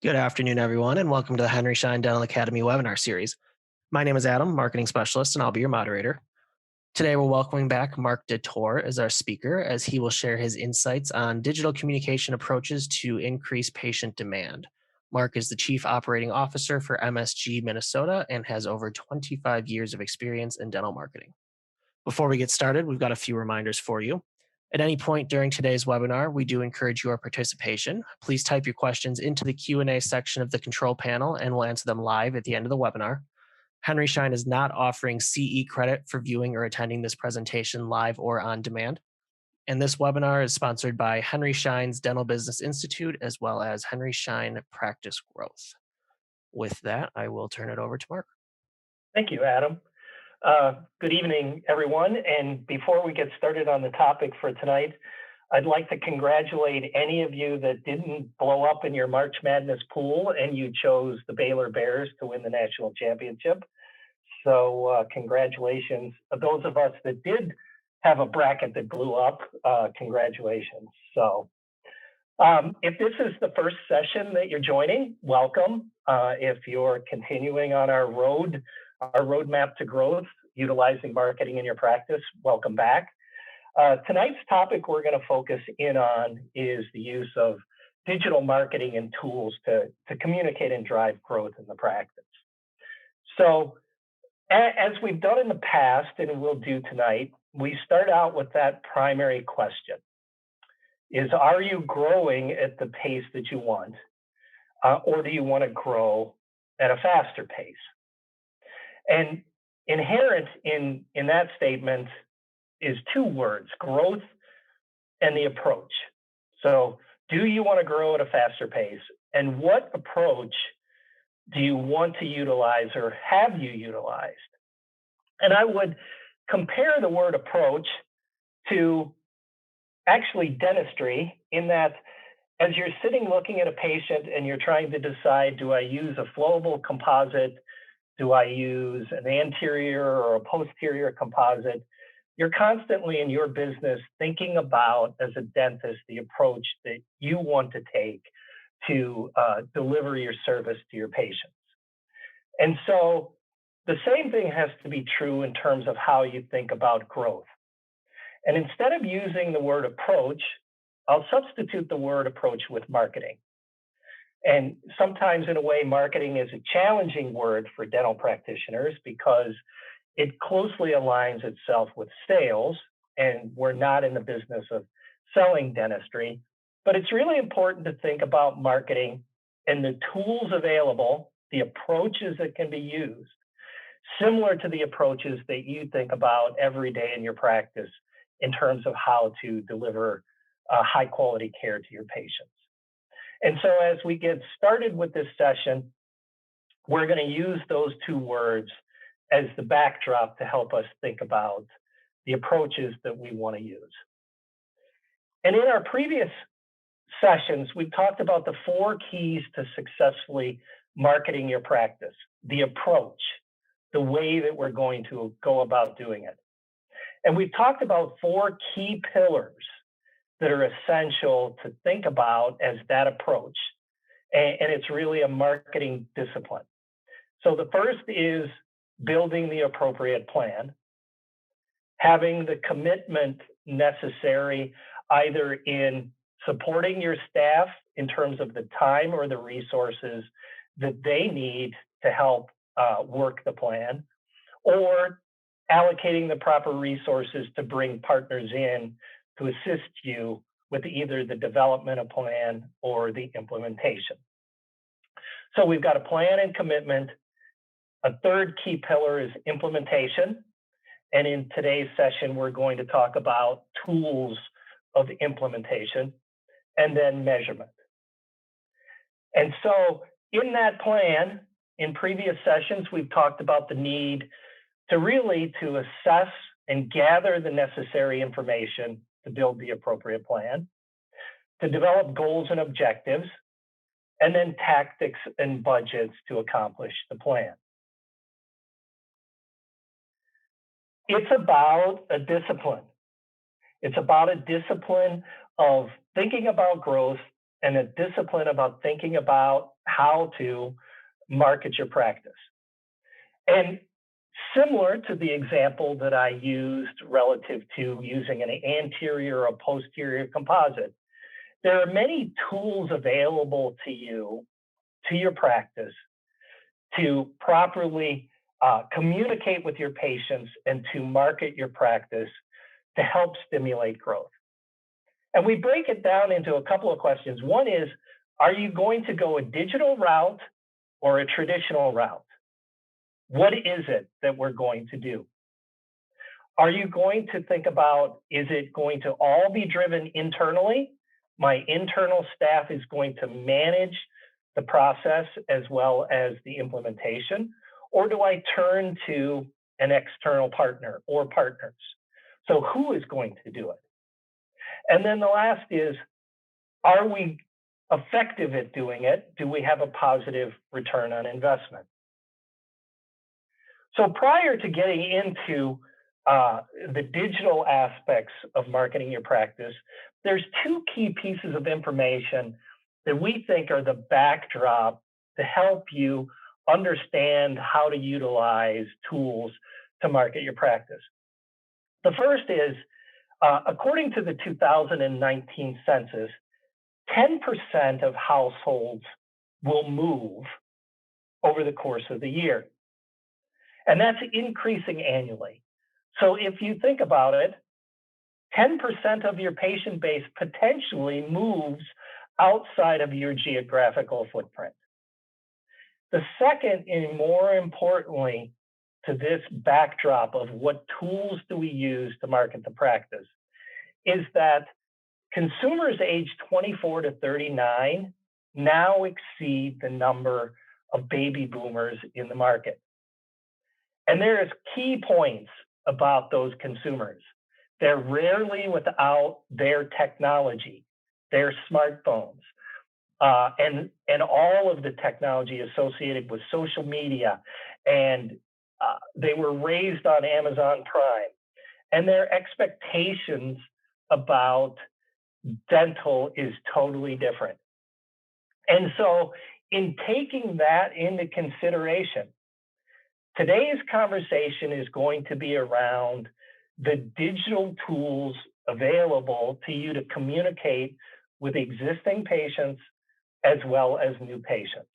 Good afternoon, everyone, and welcome to the Henry Schein Dental Academy webinar series. My name is Adam, marketing specialist, and I'll be your moderator. Today, we're welcoming back Mark DeTorre as our speaker, as he will share his insights on digital communication approaches to increase patient demand. Mark is the Chief Operating Officer for MSG Minnesota and has over 25 years of experience in dental marketing. Before we get started, we've got a few reminders for you. At any point during today's webinar, we do encourage your participation. Please type your questions into the Q&A section of the control panel and we'll answer them live at the end of the webinar. Henry Schein is not offering CE credit for viewing or attending this presentation live or on demand. And this webinar is sponsored by Henry Schein's Dental Business Institute as well as Henry Schein Practice Growth. With that, I will turn it over to Mark. Thank you, Adam. Good evening, everyone. And before we get started on the topic for tonight, I'd like to congratulate any of you that didn't blow up in your March Madness pool and you chose the Baylor Bears to win the national championship. So congratulations. Those of us that did have a bracket that blew up, congratulations. So if this is the first session that you're joining, welcome. If you're continuing on our roadmap to growth, utilizing marketing in your practice, welcome back. Tonight's topic we're going to focus in on is the use of digital marketing and tools to communicate and drive growth in the practice. So as we've done in the past and we'll do tonight, we start out with that primary question. Are you growing at the pace that you want, or do you want to grow at a faster pace? And inherent in that statement is two words, growth and the approach. So do you want to grow at a faster pace? And what approach do you want to utilize or have you utilized? And I would compare the word approach to actually dentistry, in that as you're sitting looking at a patient and you're trying to decide, do I use a flowable composite? Do I use an anterior or a posterior composite? You're constantly in your business thinking about, as a dentist, the approach that you want to take to deliver your service to your patients. And so the same thing has to be true in terms of how you think about growth. And instead of using the word approach, I'll substitute the word approach with marketing. And sometimes, in a way, marketing is a challenging word for dental practitioners because it closely aligns itself with sales, and we're not in the business of selling dentistry. But it's really important to think about marketing and the tools available, the approaches that can be used, similar to the approaches that you think about every day in your practice in terms of how to deliver high-quality care to your patients. And so as we get started with this session, we're going to use those two words as the backdrop to help us think about the approaches that we want to use. And in our previous sessions, we've talked about the 4 keys to successfully marketing your practice, the approach, the way that we're going to go about doing it. And we've talked about 4 key pillars that are essential to think about as that approach. And it's really a marketing discipline. So the first is building the appropriate plan, having the commitment necessary either in supporting your staff in terms of the time or the resources that they need to help work the plan, or allocating the proper resources to bring partners in to assist you with either the development of plan or the implementation. So we've got a plan and commitment. A third key pillar is implementation. And in today's session, we're going to talk about tools of implementation and then measurement. And so in that plan, in previous sessions, we've talked about the need to assess and gather the necessary information to build the appropriate plan, to develop goals and objectives, and then tactics and budgets to accomplish the plan. It's about a discipline. It's about a discipline of thinking about growth and a discipline about thinking about how to market your practice. And similar to the example that I used relative to using an anterior or posterior composite, there are many tools available to you, to your practice, to properly communicate with your patients and to market your practice to help stimulate growth. And we break it down into a couple of questions. One is, are you going to go a digital route or a traditional route? What is it that we're going to do? Are you going to think about, is it going to all be driven internally? My internal staff is going to manage the process as well as the implementation, or do I turn to an external partner or partners? So who is going to do it? And then the last is, are we effective at doing it? Do we have a positive return on investment? So prior to getting into the digital aspects of marketing your practice, there's two key pieces of information that we think are the backdrop to help you understand how to utilize tools to market your practice. The first is, according to the 2019 census, 10% of households will move over the course of the year. And that's increasing annually. So if you think about it, 10% of your patient base potentially moves outside of your geographical footprint. The second, and more importantly, to this backdrop of what tools do we use to market the practice, is that consumers aged 24 to 39 now exceed the number of baby boomers in the market. And there's key points about those consumers. They're rarely without their technology, their smartphones, and all of the technology associated with social media. And they were raised on Amazon Prime. And their expectations about dental is totally different. And so in taking that into consideration, today's conversation is going to be around the digital tools available to you to communicate with existing patients as well as new patients.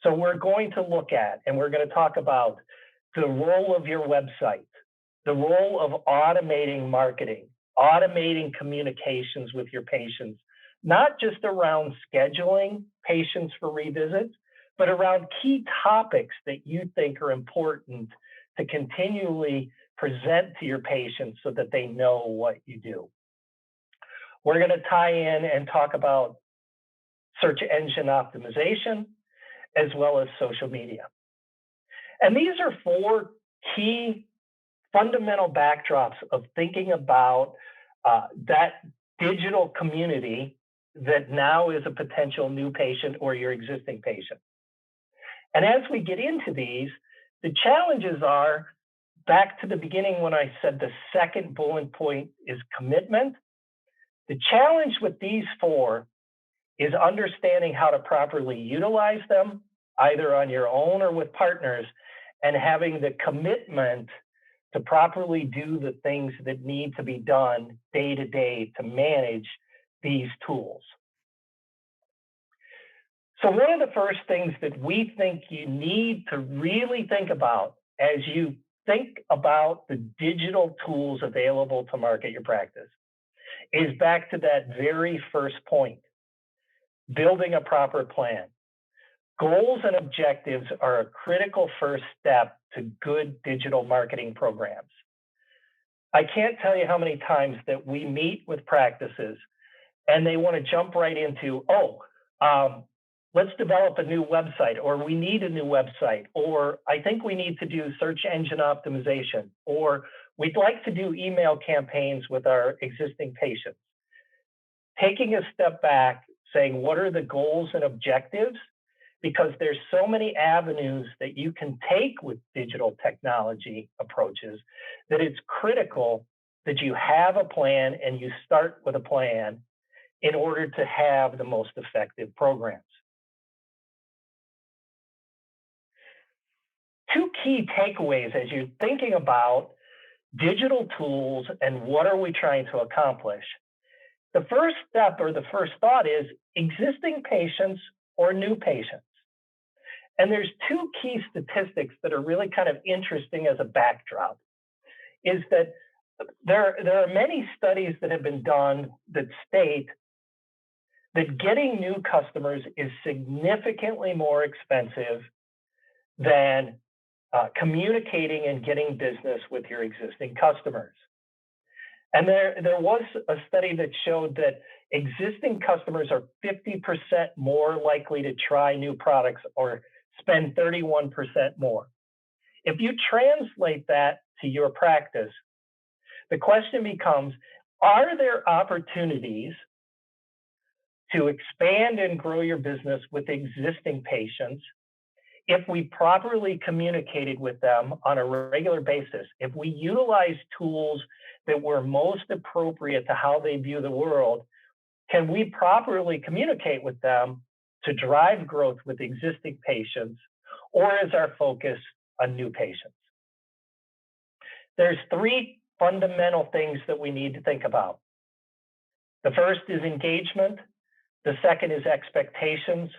So we're going to look at, and we're going to talk about the role of your website, the role of automating marketing, automating communications with your patients, not just around scheduling patients for revisits, but around key topics that you think are important to continually present to your patients so that they know what you do. We're going to tie in and talk about search engine optimization as well as social media. And these are four key fundamental backdrops of thinking about that digital community that now is a potential new patient or your existing patient. And as we get into these, the challenges are back to the beginning when I said the second bullet point is commitment. The challenge with these four is understanding how to properly utilize them, either on your own or with partners, and having the commitment to properly do the things that need to be done day to day to manage these tools. So one of the first things that we think you need to really think about as you think about the digital tools available to market your practice is back to that very first point, building a proper plan. Goals and objectives are a critical first step to good digital marketing programs. I can't tell you how many times that we meet with practices and they want to jump right into, let's develop a new website, or we need a new website, or I think we need to do search engine optimization, or we'd like to do email campaigns with our existing patients. Taking a step back, saying, what are the goals and objectives? Because there's so many avenues that you can take with digital technology approaches that it's critical that you have a plan and you start with a plan in order to have the most effective programs. Two key takeaways as you're thinking about digital tools and what are we trying to accomplish. The first step or the first thought is existing patients or new patients. And there's two key statistics that are really kind of interesting as a backdrop, is that there are many studies that have been done that state that getting new customers is significantly more expensive than communicating and getting business with your existing customers. And there was a study that showed that existing customers are 50% more likely to try new products or spend 31% more. If you translate that to your practice, the question becomes, are there opportunities to expand and grow your business with existing patients if we properly communicated with them on a regular basis, if we utilize tools that were most appropriate to how they view the world, can we properly communicate with them to drive growth with existing patients, or is our focus on new patients? There's three fundamental things that we need to think about. The first is engagement, the second is expectations,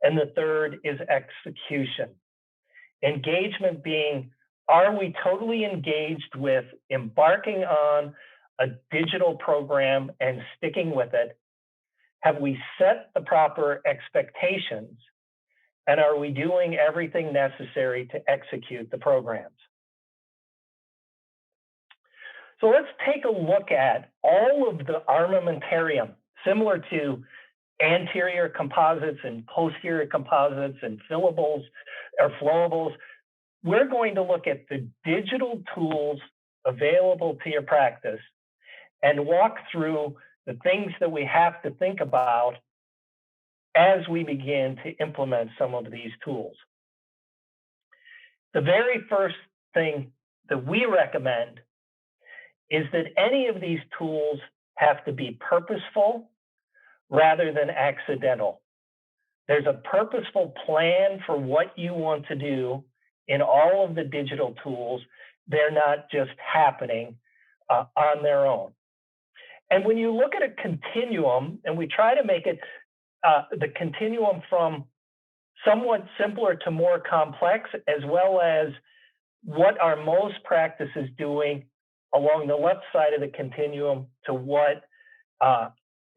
and the third is execution. Engagement being, are we totally engaged with embarking on a digital program and sticking with it? Have we set the proper expectations? And are we doing everything necessary to execute the programs? So let's take a look at all of the armamentarium, similar to anterior composites and posterior composites and fillables or flowables. We're going to look at the digital tools available to your practice and walk through the things that we have to think about as we begin to implement some of these tools. The very first thing that we recommend is that any of these tools have to be purposeful rather than accidental. There's a purposeful plan for what you want to do in all of the digital tools. They're not just happening on their own. And when you look at a continuum, and we try to make it the continuum from somewhat simpler to more complex, as well as what are most practices doing along the left side of the continuum to what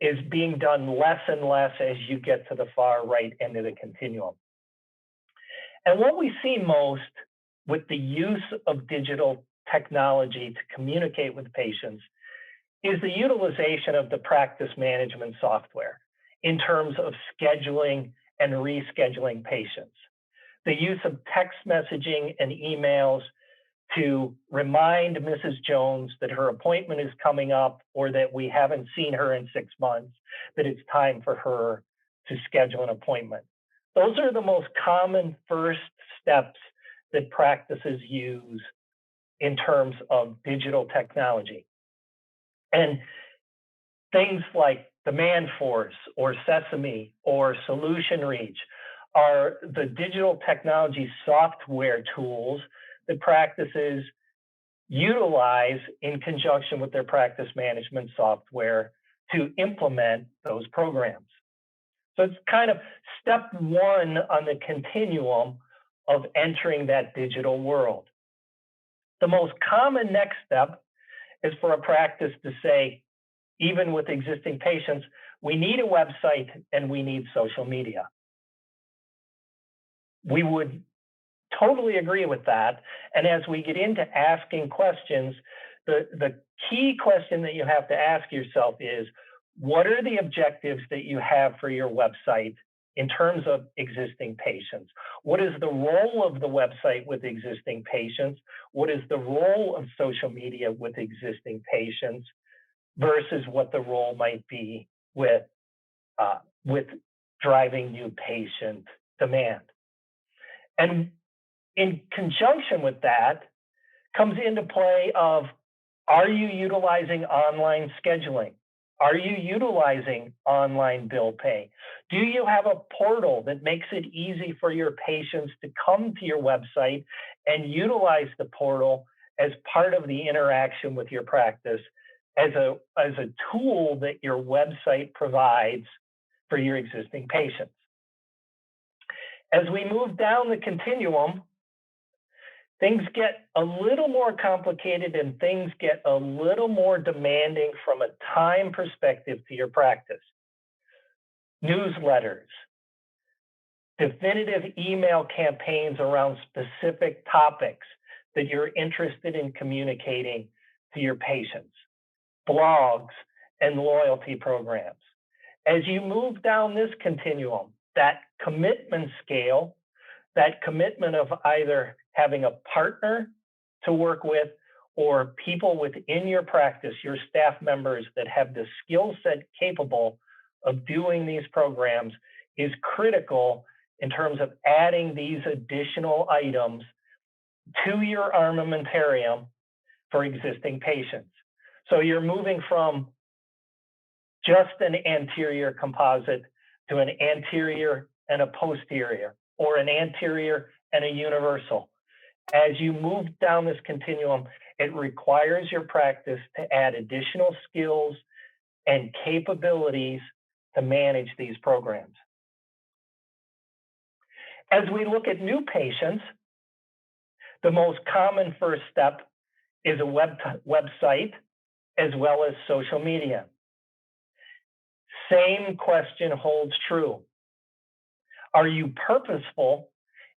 is being done less and less as you get to the far right end of the continuum. And what we see most with the use of digital technology to communicate with patients is the utilization of the practice management software in terms of scheduling and rescheduling patients. The use of text messaging and emails to remind Mrs. Jones that her appointment is coming up or that we haven't seen her in 6 months, that it's time for her to schedule an appointment. Those are the most common first steps that practices use in terms of digital technology. And things like Demand Force or Sesame or Solution Reach are the digital technology software tools that practices utilize in conjunction with their practice management software to implement those programs. So it's kind of step one on the continuum of entering that digital world. The most common next step is for a practice to say, even with existing patients, we need a website and we need social media. We would totally agree with that. And as we get into asking questions, the key question that you have to ask yourself is, what are the objectives that you have for your website in terms of existing patients? What is the role of the website with existing patients? What is the role of social media with existing patients versus what the role might be with driving new patient demand? And in conjunction with that comes into play of, are you utilizing online scheduling? Are you utilizing online bill pay? Do you have a portal that makes it easy for your patients to come to your website and utilize the portal as part of the interaction with your practice as a tool that your website provides for your existing patients? As we move down the continuum, things get a little more complicated and things get a little more demanding from a time perspective to your practice. Newsletters, definitive email campaigns around specific topics that you're interested in communicating to your patients, blogs, and loyalty programs. As you move down this continuum, that commitment scale, that commitment of either having a partner to work with or people within your practice, your staff members that have the skill set capable of doing these programs, is critical in terms of adding these additional items to your armamentarium for existing patients. So you're moving from just an anterior composite to an anterior and a posterior, or an anterior and a universal. As you move down this continuum, it requires your practice to add additional skills and capabilities to manage these programs. As we look at new patients, the most common first step is a website as well as social media. Same question holds true. Are you purposeful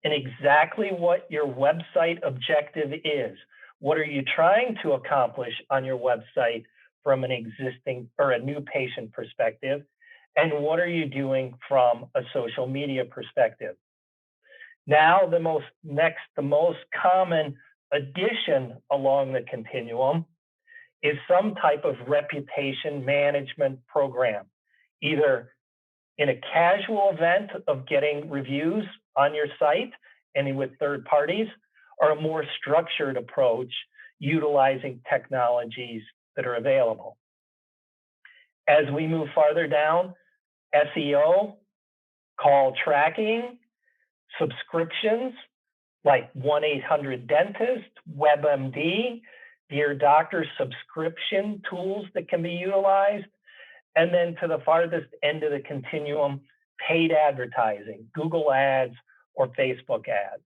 in exactly what your website objective is? What are you trying to accomplish on your website from an existing or a new patient perspective? And what are you doing from a social media perspective? Now, the most common addition along the continuum is some type of reputation management program, either in a casual event of getting reviews on your site and with third parties, or a more structured approach utilizing technologies that are available. As we move farther down, SEO, call tracking, subscriptions like 1-800-DENTIST, WebMD, Dear Doctor subscription tools that can be utilized, and then to the farthest end of the continuum, paid advertising, Google ads or Facebook ads.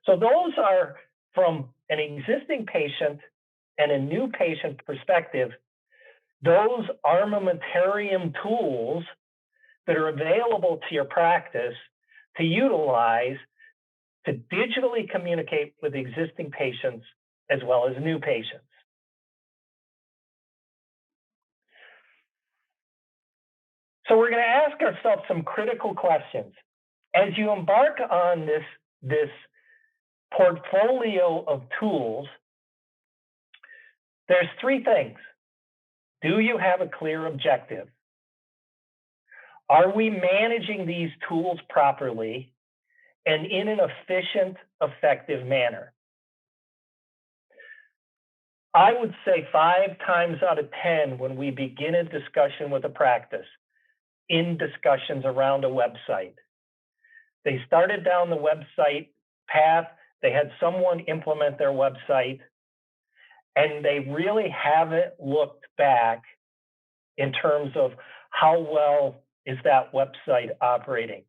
So those are, from an existing patient and a new patient perspective, those armamentarium tools that are available to your practice to utilize to digitally communicate with existing patients as well as new patients. So we're going to ask ourselves some critical questions. As you embark on this portfolio of tools, there's three things. Do you have a clear objective? Are we managing these tools properly and in an efficient, effective manner? I would say 5 times out of 10 when we begin a discussion with a practice, in discussions around a website, they started down the website path, they had someone implement their website, and they really haven't looked back in terms of how well is that website operating.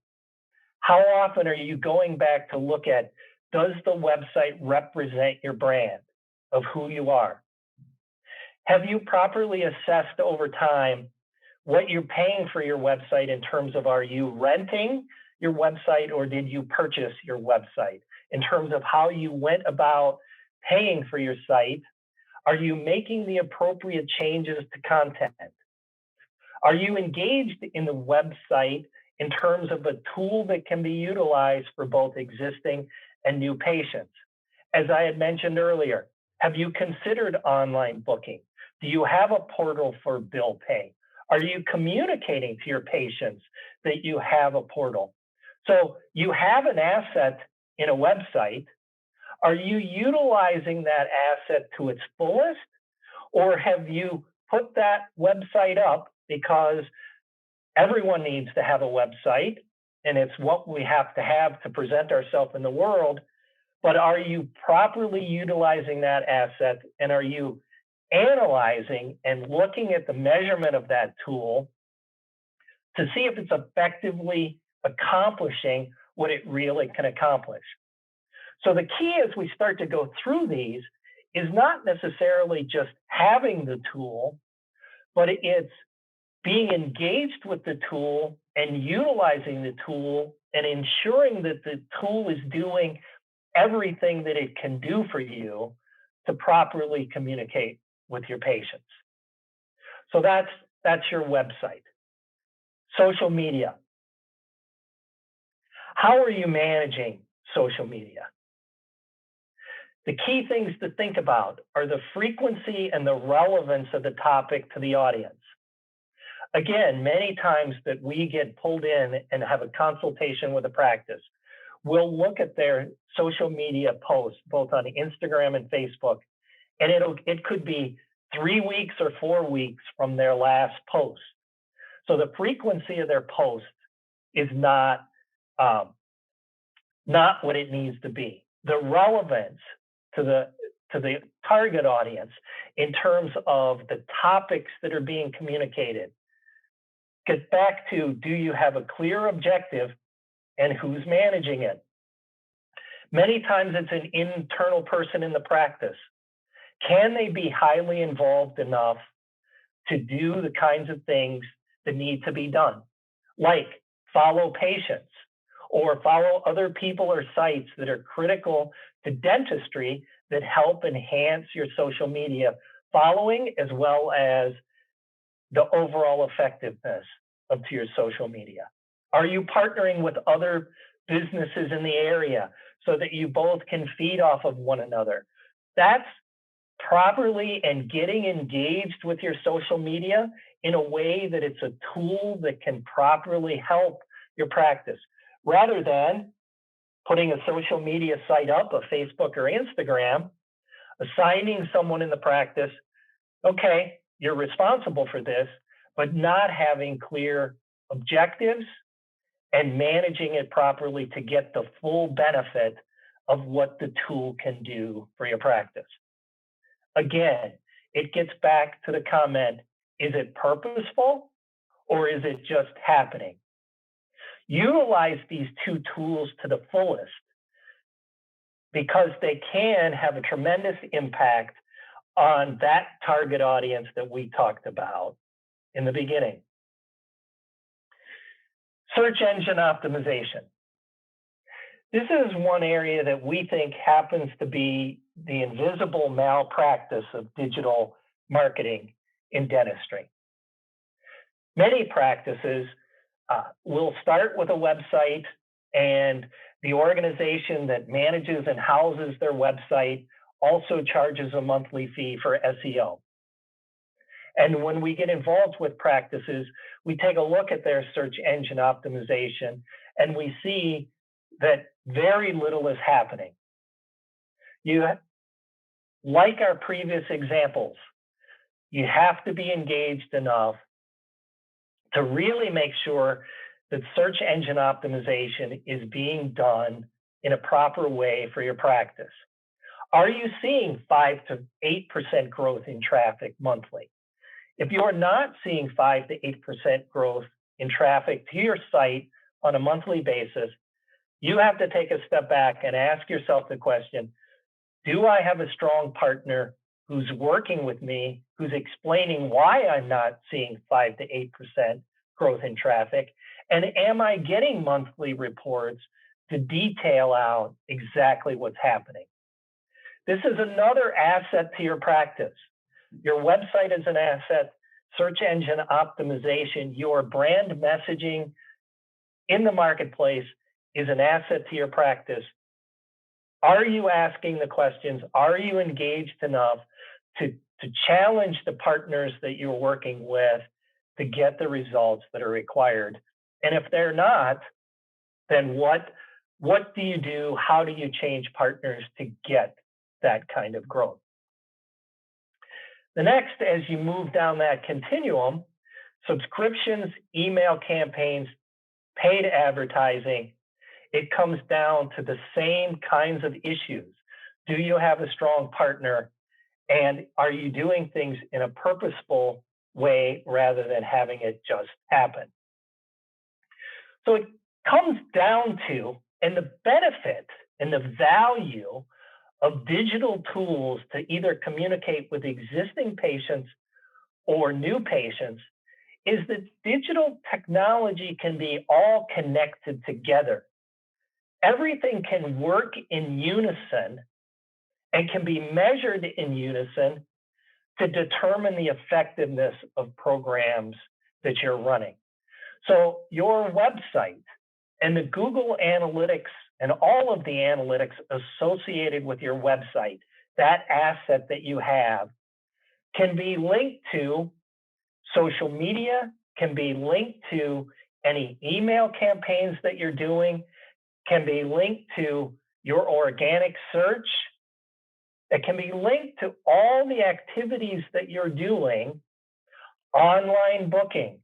How often are you going back to look at, does the website represent your brand of who you are? Have you properly assessed over time what you're paying for your website in terms of, are you renting your website or did you purchase your website? In terms of how you went about paying for your site, are you making the appropriate changes to content? Are you engaged in the website in terms of a tool that can be utilized for both existing and new patients? As I had mentioned earlier, have you considered online booking? Do you have a portal for bill pay? Are you communicating to your patients that you have a portal? So you have an asset in a website. Are you utilizing that asset to its fullest? Or have you put that website up because everyone needs to have a website and it's what we have to present ourselves in the world. But are you properly utilizing that asset, and are you analyzing and looking at the measurement of that tool to see if it's effectively accomplishing what it really can accomplish? So the key as we start to go through these is not necessarily just having the tool, but it's being engaged with the tool and utilizing the tool and ensuring that the tool is doing everything that it can do for you to properly communicate with your patients. So that's your website. Social media. How are you managing social media? The key things to think about are the frequency and the relevance of the topic to the audience. Again, many times that we get pulled in and have a consultation with a practice, we'll look at their social media posts, both on Instagram and Facebook, and it could be 3 weeks or 4 weeks from their last post. So the frequency of their post is not what it needs to be. The relevance to the target audience in terms of the topics that are being communicated gets back to, do you have a clear objective and who's managing it? Many times it's an internal person in the practice. Can they be highly involved enough to do the kinds of things that need to be done, like follow patients or follow other people or sites that are critical to dentistry that help enhance your social media following, as well as the overall effectiveness of your social media? Are you partnering with other businesses in the area so that you both can feed off of one another? That's properly and getting engaged with your social media in a way that it's a tool that can properly help your practice, rather than putting a social media site up, a Facebook or Instagram, assigning someone in the practice, okay, you're responsible for this, but not having clear objectives and managing it properly to get the full benefit of what the tool can do for your practice. Again, it gets back to the comment, is it purposeful or is it just happening? Utilize these two tools to the fullest because they can have a tremendous impact on that target audience that we talked about in the beginning. Search engine optimization. This is one area that we think happens to be the invisible malpractice of digital marketing in dentistry. Many practices will start with a website, and the organization that manages and houses their website also charges a monthly fee for SEO. And when we get involved with practices, we take a look at their search engine optimization, and we see that very little is happening. Like our previous examples, you have to be engaged enough to really make sure that search engine optimization is being done in a proper way for your practice. Are you seeing 5 to 8% growth in traffic monthly? If you are not seeing 5 to 8% growth in traffic to your site on a monthly basis, you have to take a step back and ask yourself the question, do I have a strong partner who's working with me, who's explaining why I'm not seeing 5 to 8% growth in traffic? And am I getting monthly reports to detail out exactly what's happening? This is another asset to your practice. Your website is an asset, search engine optimization, your brand messaging in the marketplace is an asset to your practice. Are you asking the questions? Are you engaged enough to challenge the partners that you're working with to get the results that are required? And if they're not, then what do you do? How do you change partners to get that kind of growth? The next, as you move down that continuum, subscriptions, email campaigns, paid advertising, it comes down to the same kinds of issues. Do you have a strong partner? And are you doing things in a purposeful way rather than having it just happen? So it comes down to, and the benefit and the value of digital tools to either communicate with existing patients or new patients is that digital technology can be all connected together. Everything can work in unison and can be measured in unison to determine the effectiveness of programs that you're running. So your website and the Google Analytics and all of the analytics associated with your website, that asset that you have, can be linked to social media, can be linked to any email campaigns that you're doing, can be linked to your organic search. It can be linked to all the activities that you're doing, online booking,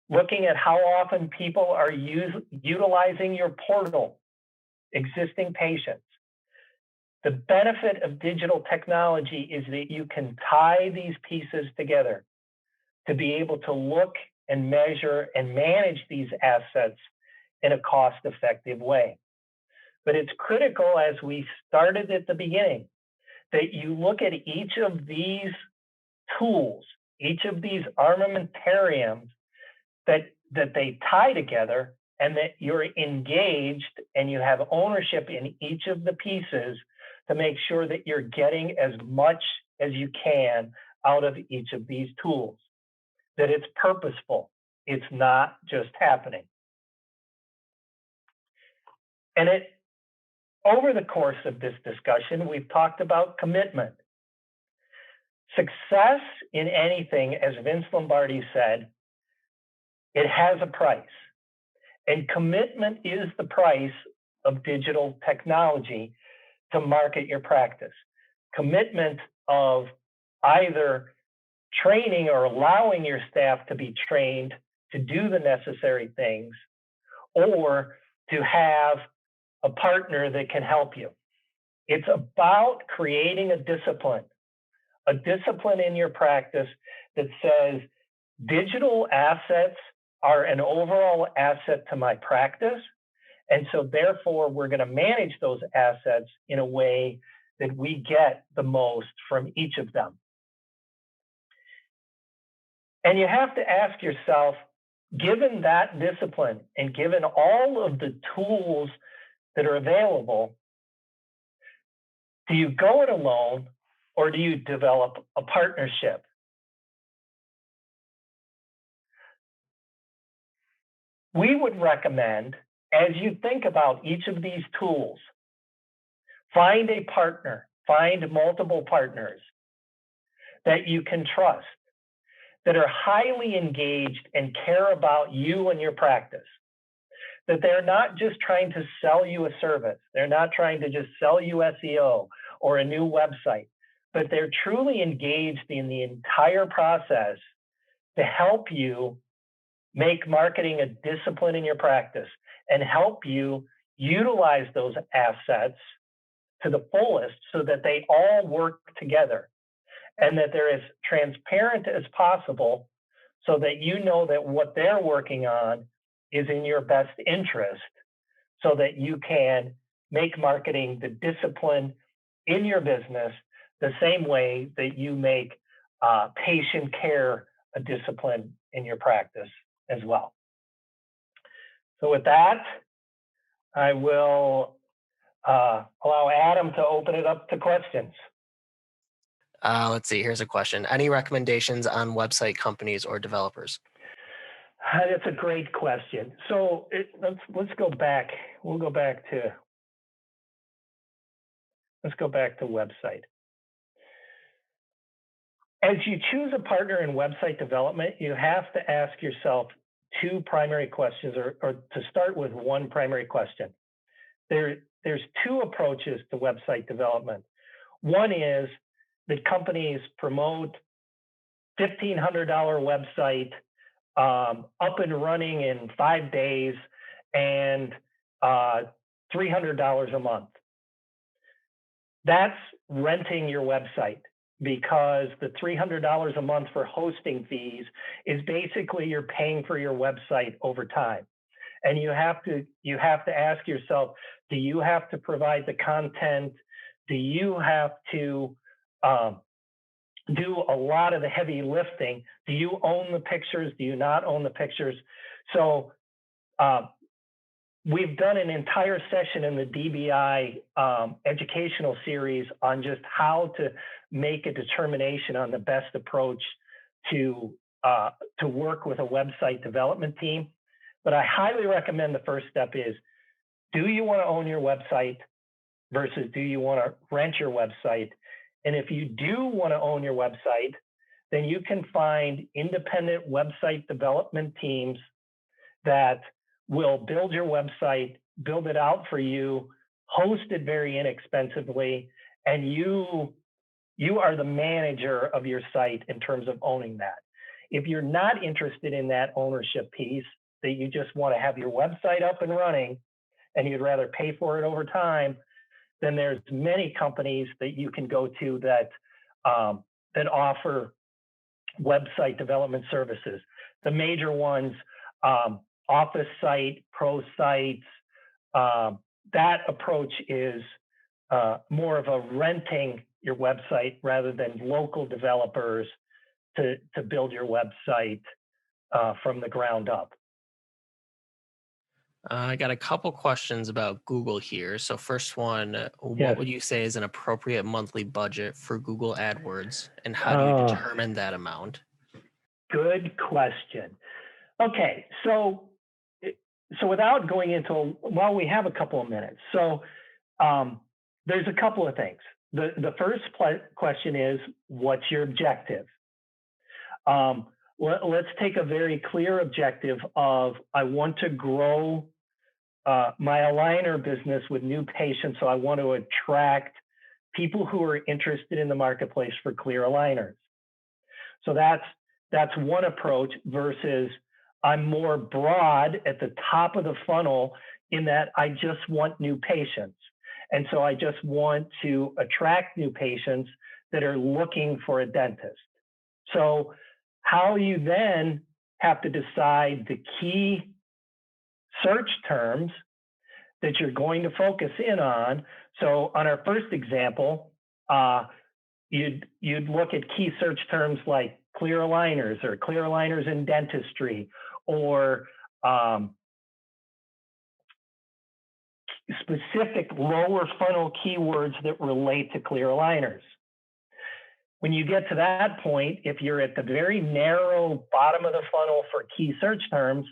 looking at how often people are utilizing your portal, existing patients. The benefit of digital technology is that you can tie these pieces together to be able to look and measure and manage these assets in a cost-effective way. But it's critical, as we started at the beginning, that you look at each of these tools, each of these armamentariums, that they tie together and that you're engaged and you have ownership in each of the pieces to make sure that you're getting as much as you can out of each of these tools, that it's purposeful. It's not just happening. And over the course of this discussion, we've talked about commitment. Success in anything, as Vince Lombardi said, it has a price. And commitment is the price of digital technology to market your practice. Commitment of either training or allowing your staff to be trained to do the necessary things, or to have a partner that can help you. It's about creating a discipline in your practice that says digital assets are an overall asset to my practice. And so therefore, we're going to manage those assets in a way that we get the most from each of them. And you have to ask yourself, given that discipline and given all of the tools that are available, do you go it alone or do you develop a partnership? We would recommend, as you think about each of these tools, find a partner, find multiple partners that you can trust, that are highly engaged and care about you and your practice, that they're not just trying to sell you a service. They're not trying to just sell you SEO or a new website, but they're truly engaged in the entire process to help you make marketing a discipline in your practice and help you utilize those assets to the fullest so that they all work together and that they're as transparent as possible so that you know that what they're working on is in your best interest so that you can make marketing the discipline in your business the same way that you make patient care a discipline in your practice as well. So with that, I will allow Adam to open it up to questions. Let's see, here's a question. Any recommendations on website companies or developers? That's a great question. So let's go back. Let's go back to website. As you choose a partner in website development, you have to ask yourself two primary questions, or to start with one primary question. There's two approaches to website development. One is that companies promote $1,500 website up and running in 5 days and $300 a month. That's renting your website, because the $300 a month for hosting fees is basically you're paying for your website over time. And you have to ask yourself, do you have to provide the content? Do you have to do a lot of the heavy lifting? Do you own the pictures? Do you not own the pictures? So we've done an entire session in the DBI educational series on just how to make a determination on the best approach to work with a website development team. But I highly recommend the first step is, do you want to own your website versus do you want to rent your website? And if you do want to own your website, then you can find independent website development teams that will build your website, build it out for you, host it very inexpensively, and you are the manager of your site in terms of owning that. If you're not interested in that ownership piece, that you just want to have your website up and running and you'd rather pay for it over time, then there's many companies that you can go to that offer website development services. The major ones, Office Site, Pro Sites, that approach is more of a renting your website rather than local developers to build your website from the ground up. I got a couple questions about Google here. So first one, what Yes. would you say is an appropriate monthly budget for Google AdWords, and how do you determine that amount? Good question. Okay, so without going into, well, we have a couple of minutes. So there's a couple of things. The first question is, what's your objective? Let's take a very clear objective of, I want to grow my aligner business with new patients, so I want to attract people who are interested in the marketplace for clear aligners. So that's one approach, versus I'm more broad at the top of the funnel in that I just want new patients. And so I just want to attract new patients that are looking for a dentist. So how you then have to decide the key search terms that you're going to focus in on. So on our first example, you'd look at key search terms like clear aligners or clear aligners in dentistry, or specific lower funnel keywords that relate to clear aligners. When you get to that point, if you're at the very narrow bottom of the funnel for key search terms,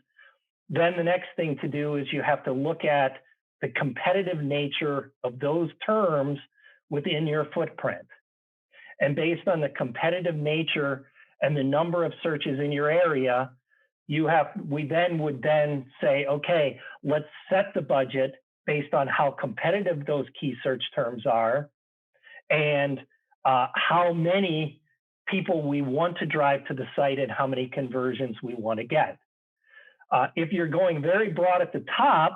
then the next thing to do is you have to look at the competitive nature of those terms within your footprint. And based on the competitive nature and the number of searches in your area, we then would say, okay, let's set the budget based on how competitive those key search terms are and how many people we want to drive to the site and how many conversions we want to get. If you're going very broad at the top,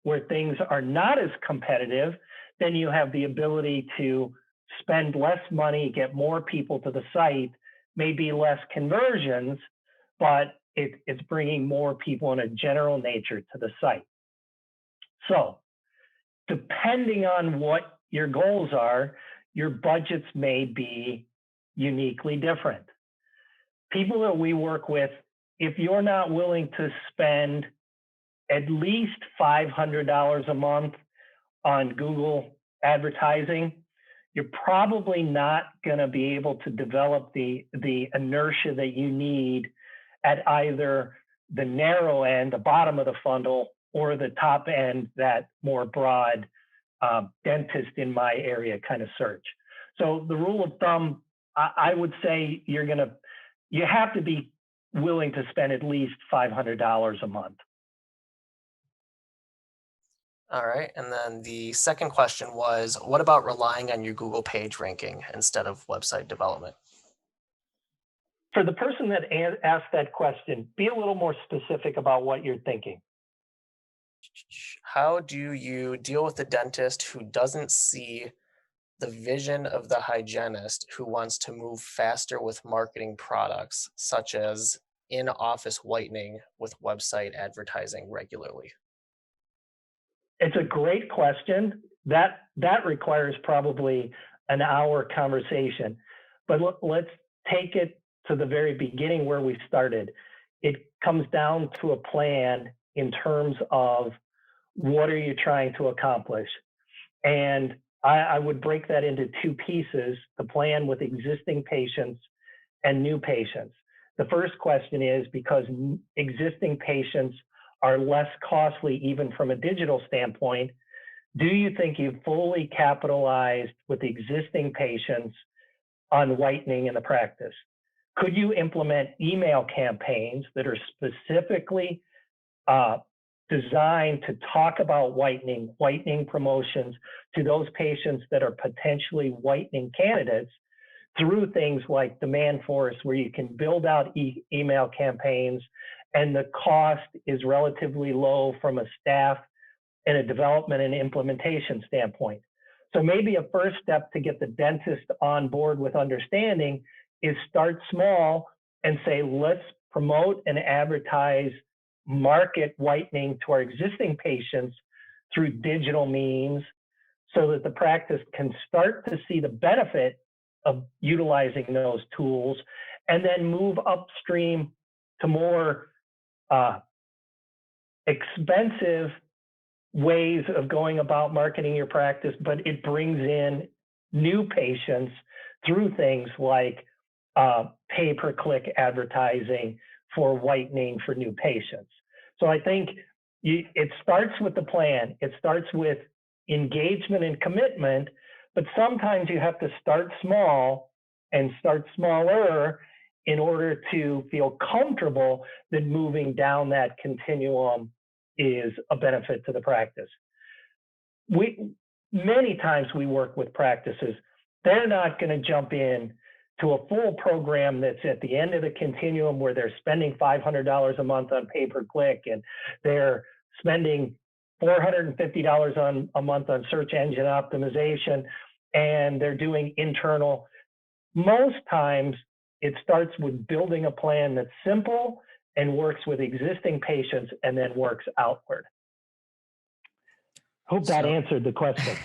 where things are not as competitive, then you have the ability to spend less money, get more people to the site, maybe less conversions, but it's bringing more people in a general nature to the site. So depending on what your goals are, your budgets may be uniquely different. People that we work with, if you're not willing to spend at least $500 a month on Google advertising, you're probably not going to be able to develop the inertia that you need at either the narrow end, the bottom of the funnel, or the top end, that more broad dentist in my area kind of search. So the rule of thumb, I would say you have to be willing to spend at least $500 a month. All right. And then the second question was, what about relying on your Google page ranking instead of website development? For the person that asked that question, be a little more specific about what you're thinking. How do you deal with the dentist who doesn't see the vision of the hygienist who wants to move faster with marketing products, such as in office whitening with website advertising regularly? It's a great question. That requires probably an hour conversation. But let's take it to the very beginning where we started. It comes down to a plan in terms of what are you trying to accomplish? And I would break that into two pieces, the plan with existing patients and new patients. The first question is because existing patients are less costly, even from a digital standpoint, do you think you've fully capitalized with existing patients on whitening in the practice? Could you implement email campaigns that are specifically designed to talk about whitening promotions to those patients that are potentially whitening candidates through things like demand force, where you can build out email campaigns and the cost is relatively low from a staff and a development and implementation standpoint. So maybe a first step to get the dentist on board with understanding is start small and say, let's promote and advertise market whitening to our existing patients through digital means so that the practice can start to see the benefit of utilizing those tools and then move upstream to more expensive ways of going about marketing your practice, but it brings in new patients through things like pay-per-click advertising for whitening for new patients. So I think it starts with the plan. It starts with engagement and commitment, but sometimes you have to start small and start smaller in order to feel comfortable that moving down that continuum is a benefit to the practice. Many times we work with practices, they're not going to jump in to a full program that's at the end of the continuum where they're spending $500 a month on pay-per-click and they're spending $450 a month on search engine optimization and they're doing internal. Most times it starts with building a plan that's simple and works with existing patients and then works outward. Hope that answered the question.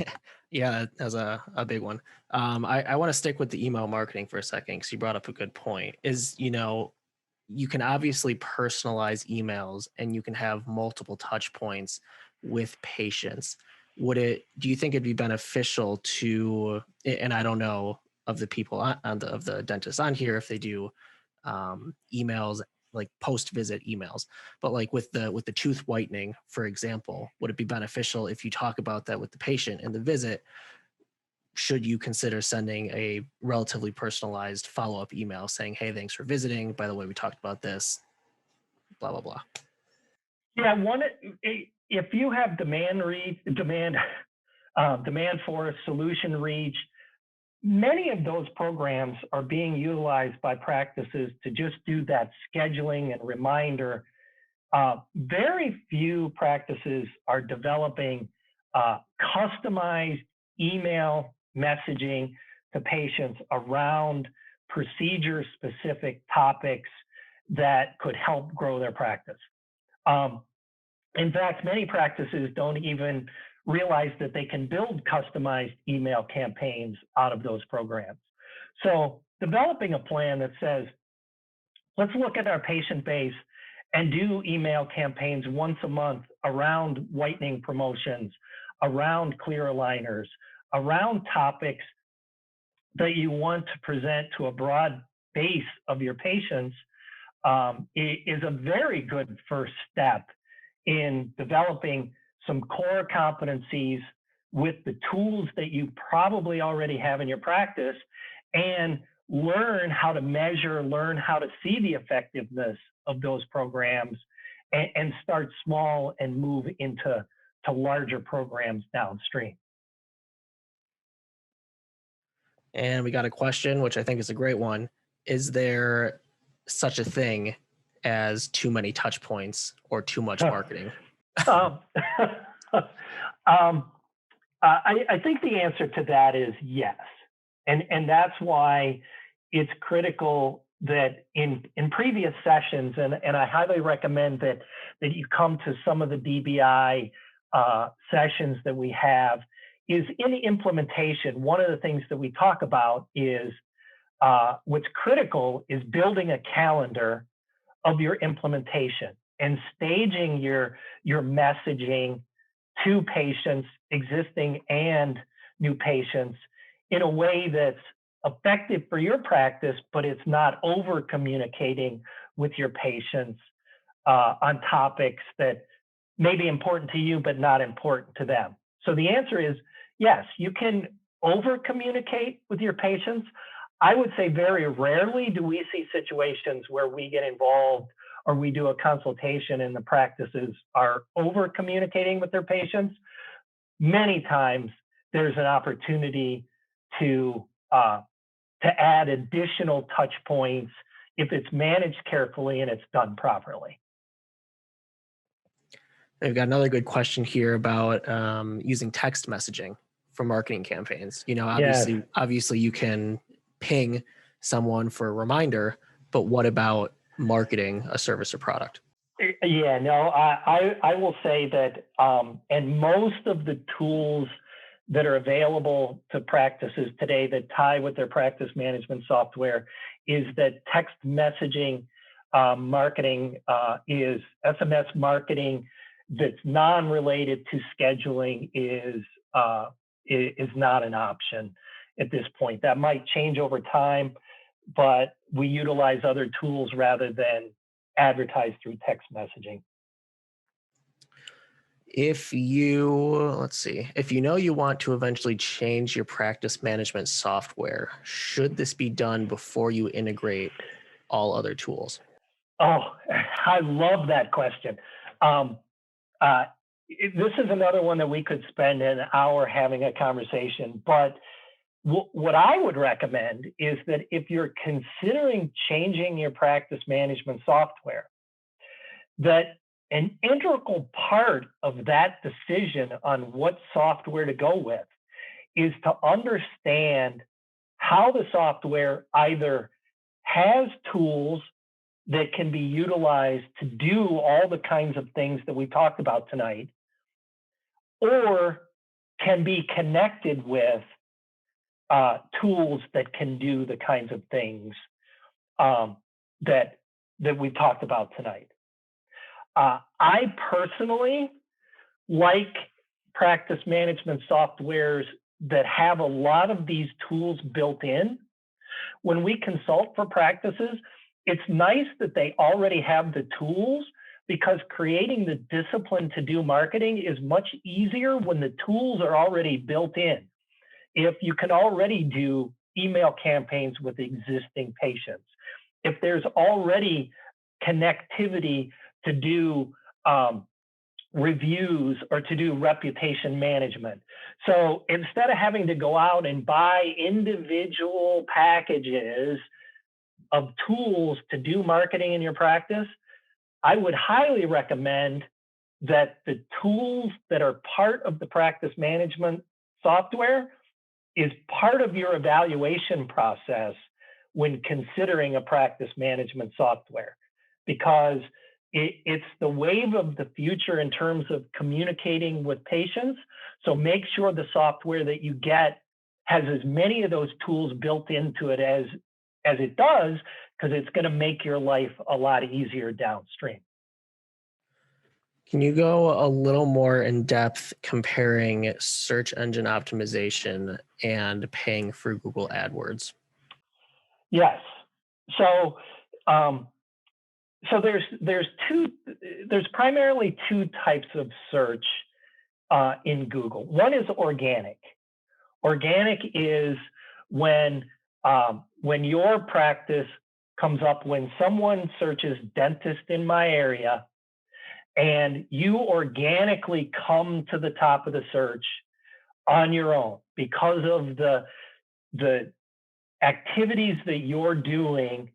Yeah, that was a big one. I want to stick with the email marketing for a second because you brought up a good point. You can obviously personalize emails and you can have multiple touch points with patients. Do you think it'd be beneficial to, and I don't know of the people of the dentists on here, if they do emails, like post-visit emails, but like with the tooth whitening, for example, would it be beneficial if you talk about that with the patient in the visit? Should you consider sending a relatively personalized follow-up email saying, hey, thanks for visiting. By the way, we talked about this, blah, blah, blah. Yeah, if you have demand for solution reach, many of those programs are being utilized by practices to just do that scheduling and reminder. Very few practices are developing customized email messaging to patients around procedure-specific topics that could help grow their practice. In fact, many practices don't even realize that they can build customized email campaigns out of those programs. So developing a plan that says, let's look at our patient base and do email campaigns once a month around whitening promotions, around clear aligners, around topics that you want to present to a broad base of your patients, is a very good first step in developing some core competencies with the tools that you probably already have in your practice, and learn how to measure, learn how to see the effectiveness of those programs, and start small and move into larger programs downstream. And we got a question, which I think is a great one. Is there such a thing as too many touch points or too much marketing? um, um, I think the answer to that is yes. And that's why it's critical that in previous sessions, and I highly recommend that you come to some of the DBI sessions that we have, is in implementation. One of the things that we talk about is what's critical is building a calendar of your implementation and staging your messaging to patients, existing and new patients, in a way that's effective for your practice, but it's not over communicating with your patients on topics that may be important to you, but not important to them. So the answer is yes, you can over communicate with your patients. I would say very rarely do we see situations where we get involved or we do a consultation and the practices are over communicating with their patients. Many times there's an opportunity to add additional touch points if it's managed carefully and it's done properly. We've got another good question here about using text messaging for marketing campaigns. Yes. Obviously, you can ping someone for a reminder, but what about marketing a service or product? Yeah, no, I will say that, and most of the tools that are available to practices today that tie with their practice management software is that text messaging marketing is SMS marketing that's non-related to scheduling is not an option at this point. That might change over time, but we utilize other tools rather than advertise through text messaging. If if you know you want to eventually change your practice management software, should this be done before you integrate all other tools? Oh, I love that question. Um, this is another one that we could spend an hour having a conversation, but what I would recommend is that if you're considering changing your practice management software, that an integral part of that decision on what software to go with is to understand how the software either has tools that can be utilized to do all the kinds of things that we talked about tonight, or can be connected with tools that can do the kinds of things that we've talked about tonight. I personally like practice management softwares that have a lot of these tools built in. When we consult for practices, it's nice that they already have the tools, because creating the discipline to do marketing is much easier when the tools are already built in. If you can already do email campaigns with existing patients, if there's already connectivity to do reviews or to do reputation management. So instead of having to go out and buy individual packages of tools to do marketing in your practice, I would highly recommend that the tools that are part of the practice management software is part of your evaluation process when considering a practice management software, because it's the wave of the future in terms of communicating with patients. So make sure the software that you get has as many of those tools built into it as it does, because it's going to make your life a lot easier downstream. Can you go a little more in depth comparing search engine optimization and paying for Google AdWords? Yes. So um, there's primarily two types of search in Google. One is organic. Organic is when your practice comes up, when someone searches dentist in my area, and you organically come to the top of the search on your own because of the activities that you're doing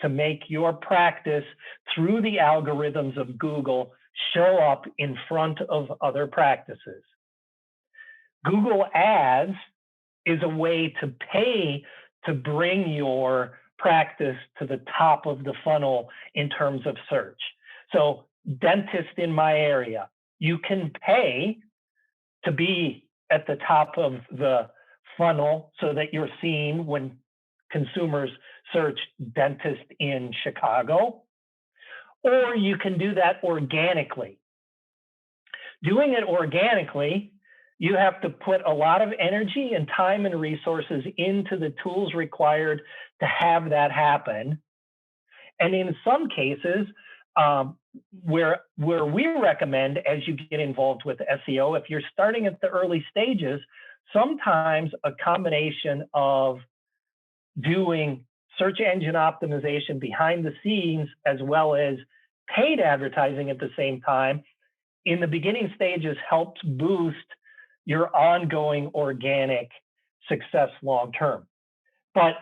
to make your practice through the algorithms of Google show up in front of other practices. Google Ads is a way to pay to bring your practice to the top of the funnel in terms of search. So, dentist in my area, you can pay to be at the top of the funnel so that you're seen when consumers search dentist in Chicago, or you can do that organically. Doing it organically, you have to put a lot of energy and time and resources into the tools required to have that happen. And in some cases, where we recommend, as you get involved with SEO, if you're starting at the early stages, sometimes a combination of doing search engine optimization behind the scenes as well as paid advertising at the same time in the beginning stages helps boost your ongoing organic success long term. But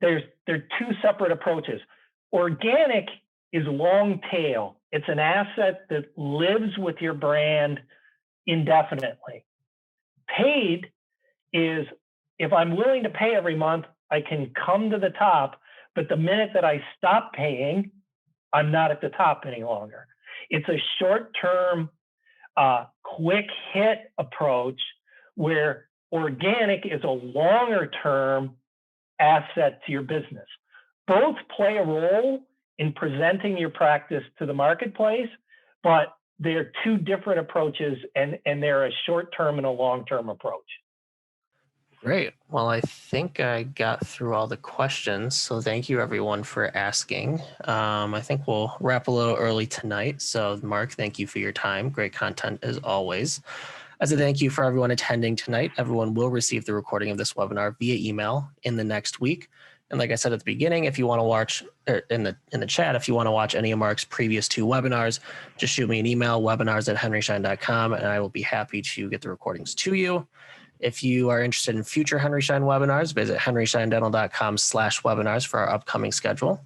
there are two separate approaches. Organic is long tail. It's an asset that lives with your brand indefinitely. Paid is, if I'm willing to pay every month, I can come to the top, but the minute that I stop paying, I'm not at the top any longer. It's a short-term, quick hit approach where organic is a longer-term asset to your business. Both play a role in presenting your practice to the marketplace, but they're two different approaches, and they're a short-term and a long-term approach. Great. Well, I think I got through all the questions. So thank you everyone for asking. I think we'll wrap a little early tonight. So Mark, thank you for your time. Great content as always. As a thank you for everyone attending tonight, everyone will receive the recording of this webinar via email in the next week. And like I said at the beginning, if you want to watch in the chat, if you want to watch any of Mark's previous two webinars, just shoot me an email, webinars@henryschein.com, and I will be happy to get the recordings to you. If you are interested in future Henry Schein webinars, visit henryscheindental.com/webinars for our upcoming schedule.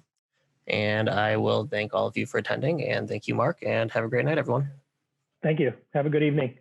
And I will thank all of you for attending, and thank you, Mark, and have a great night, everyone. Thank you. Have a good evening.